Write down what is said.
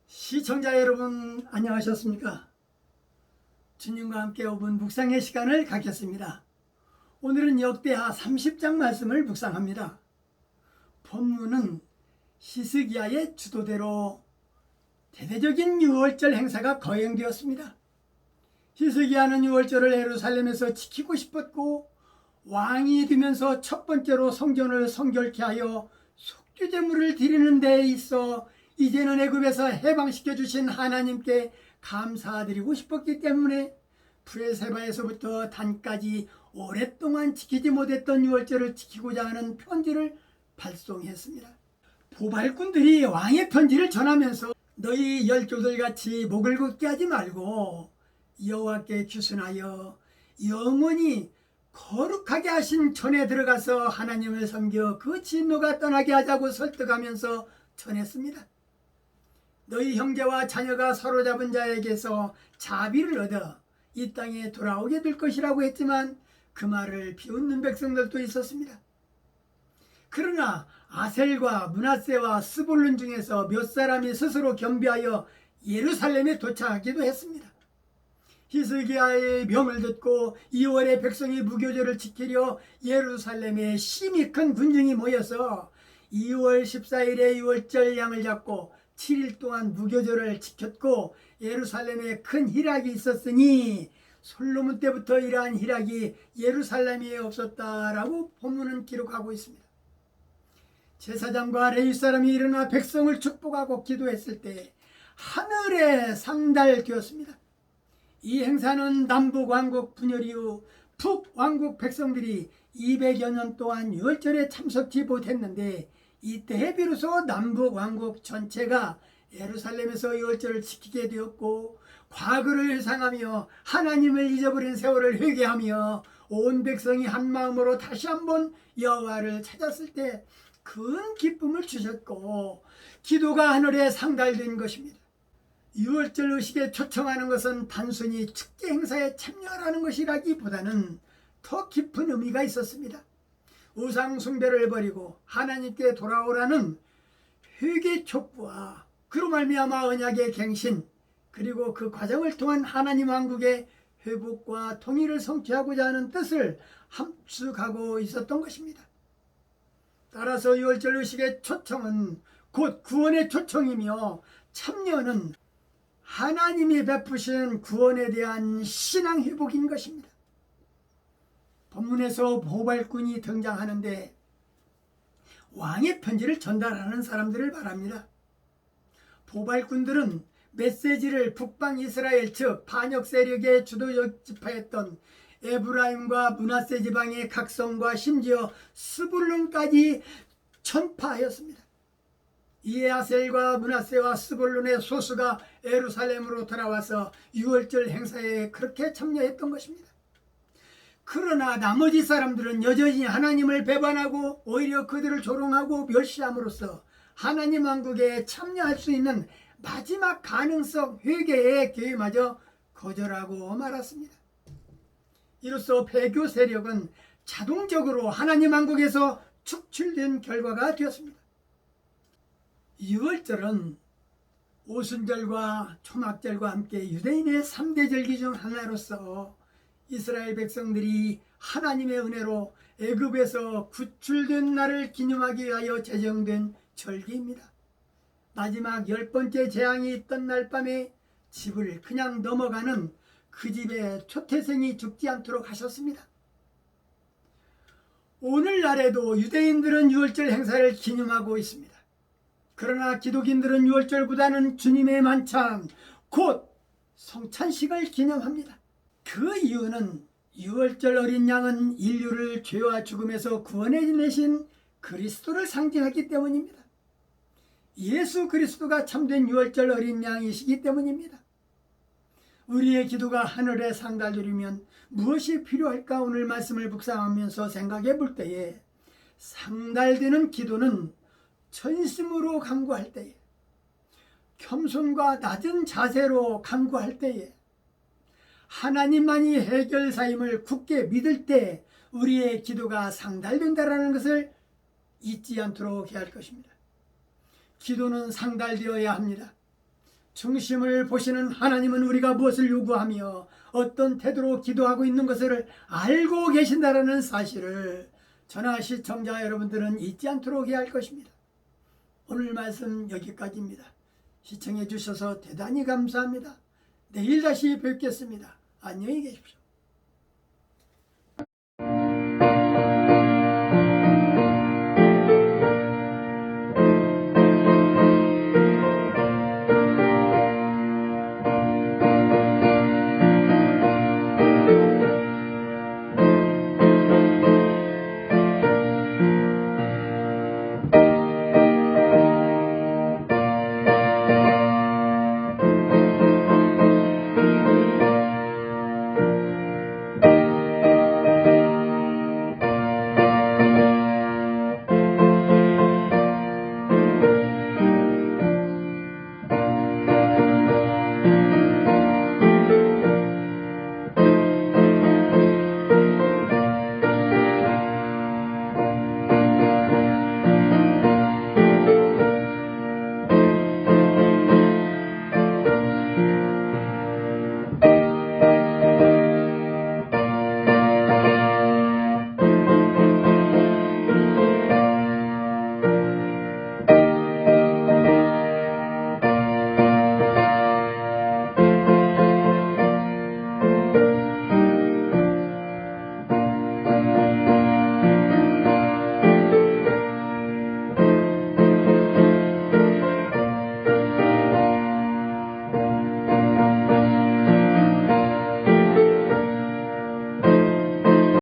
시청자 여러분, 안녕하셨습니까? 주님과 함께 5분 묵상의 시간을 갖겠습니다. 오늘은 역대하 30장 말씀을 묵상합니다. 본문은 히스기야의 주도대로 대대적인 유월절 행사가 거행되었습니다. 히스기야는 유월절을 예루살렘에서 지키고 싶었고, 왕이 되면서 첫 번째로 성전을 성결케 하여 속죄제물을 드리는 데 있어 이제는 애굽에서 해방시켜 주신 하나님께 감사드리고 싶었기 때문에 브레세바에서부터 단까지 오랫동안 지키지 못했던 유월절을 지키고자 하는 편지를 발송했습니다. 보발꾼들이 왕의 편지를 전하면서 너희 열조들같이 목을 굳게 하지 말고 여호와께 규순하여 영원히 거룩하게 하신 전에 들어가서 하나님을 섬겨 그 진노가 떠나게 하자고 설득하면서 전했습니다. 너희 형제와 자녀가 사로잡은 자에게서 자비를 얻어 이 땅에 돌아오게 될 것이라고 했지만 그 말을 비웃는 백성들도 있었습니다. 그러나 아셀과 므낫세와 스불룬 중에서 몇 사람이 스스로 겸비하여 예루살렘에 도착하기도 했습니다. 히스기야의 명을 듣고 2월에 백성이 무교절을 지키려 예루살렘에 심히 큰 군중이 모여서 2월 14일에 유월절 양을 잡고 7일 동안 무교절을 지켰고 예루살렘에 큰 희락이 있었으니 솔로몬 때부터 이러한 희락이 예루살렘에 없었다라고 본문은 기록하고 있습니다. 제사장과 레위 사람이 일어나 백성을 축복하고 기도했을 때 하늘에 상달되었습니다. 이 행사는 남북 왕국 분열 이후 북왕국 백성들이 200여 년 동안 유월절에 참석지 못했는데 이때에 비로소 남북 왕국 전체가 예루살렘에서 유월절을 지키게 되었고, 과거를 회상하며 하나님을 잊어버린 세월을 회개하며 온 백성이 한 마음으로 다시 한번 여호와를 찾았을 때 큰 기쁨을 주셨고 기도가 하늘에 상달된 것입니다. 유월절 의식에 초청하는 것은 단순히 축제 행사에 참여하라는 것이라기보다는 더 깊은 의미가 있었습니다. 우상 숭배를 버리고 하나님께 돌아오라는 회개 촉구와 그로 말미암아 언약의 갱신, 그리고 그 과정을 통한 하나님 왕국의 회복과 통일을 성취하고자 하는 뜻을 함축하고 있었던 것입니다. 따라서 유월절 의식의 초청은 곧 구원의 초청이며 참여는 하나님이 베푸신 구원에 대한 신앙 회복인 것입니다. 본문에서 보발꾼이 등장하는데 왕의 편지를 전달하는 사람들을 말합니다. 보발꾼들은 메시지를 북방 이스라엘 즉 반역 세력의 주도적 지파였던 에브라임과 므낫세 지방의 각성과 심지어 스불룬까지 전파하였습니다. 이에 아셀과 므낫세와 스불룬의 소수가 예루살렘으로 돌아와서 유월절 행사에 그렇게 참여했던 것입니다. 그러나 나머지 사람들은 여전히 하나님을 배반하고 오히려 그들을 조롱하고 멸시함으로써 하나님 왕국에 참여할 수 있는 마지막 가능성 회개의 기회마저 거절하고 말았습니다. 이로써 배교 세력은 자동적으로 하나님 왕국에서 축출된 결과가 되었습니다. 유월절은 오순절과 초막절과 함께 유대인의 3대 절기 중 하나로서 이스라엘 백성들이 하나님의 은혜로 애굽에서 구출된 날을 기념하기 위하여 제정된 절기입니다. 마지막 10번째 재앙이 있던 날 밤에 집을 그냥 넘어가는 그 집에 초태생이 죽지 않도록 하셨습니다. 오늘날에도 유대인들은 유월절 행사를 기념하고 있습니다. 그러나 기독인들은 유월절보다는 주님의 만찬, 곧 성찬식을 기념합니다. 그 이유는 유월절 어린 양은 인류를 죄와 죽음에서 구원해내신 그리스도를 상징하기 때문입니다. 예수 그리스도가 참된 유월절 어린 양이시기 때문입니다. 우리의 기도가 하늘에 상달되려면 무엇이 필요할까? 오늘 말씀을 묵상하면서 생각해 볼 때에 상달되는 기도는 전심으로 간구할 때에, 겸손과 낮은 자세로 간구할 때에 하나님만이 해결사임을 굳게 믿을 때 우리의 기도가 상달된다는 것을 잊지 않도록 해야 할 것입니다. 기도는 상달되어야 합니다. 중심을 보시는 하나님은 우리가 무엇을 요구하며 어떤 태도로 기도하고 있는 것을 알고 계신다는 사실을 전하 시청자 여러분들은 잊지 않도록 해야 할 것입니다. 오늘 말씀 여기까지입니다. 시청해 주셔서 대단히 감사합니다. 내일 다시 뵙겠습니다. 안녕히 계십시오.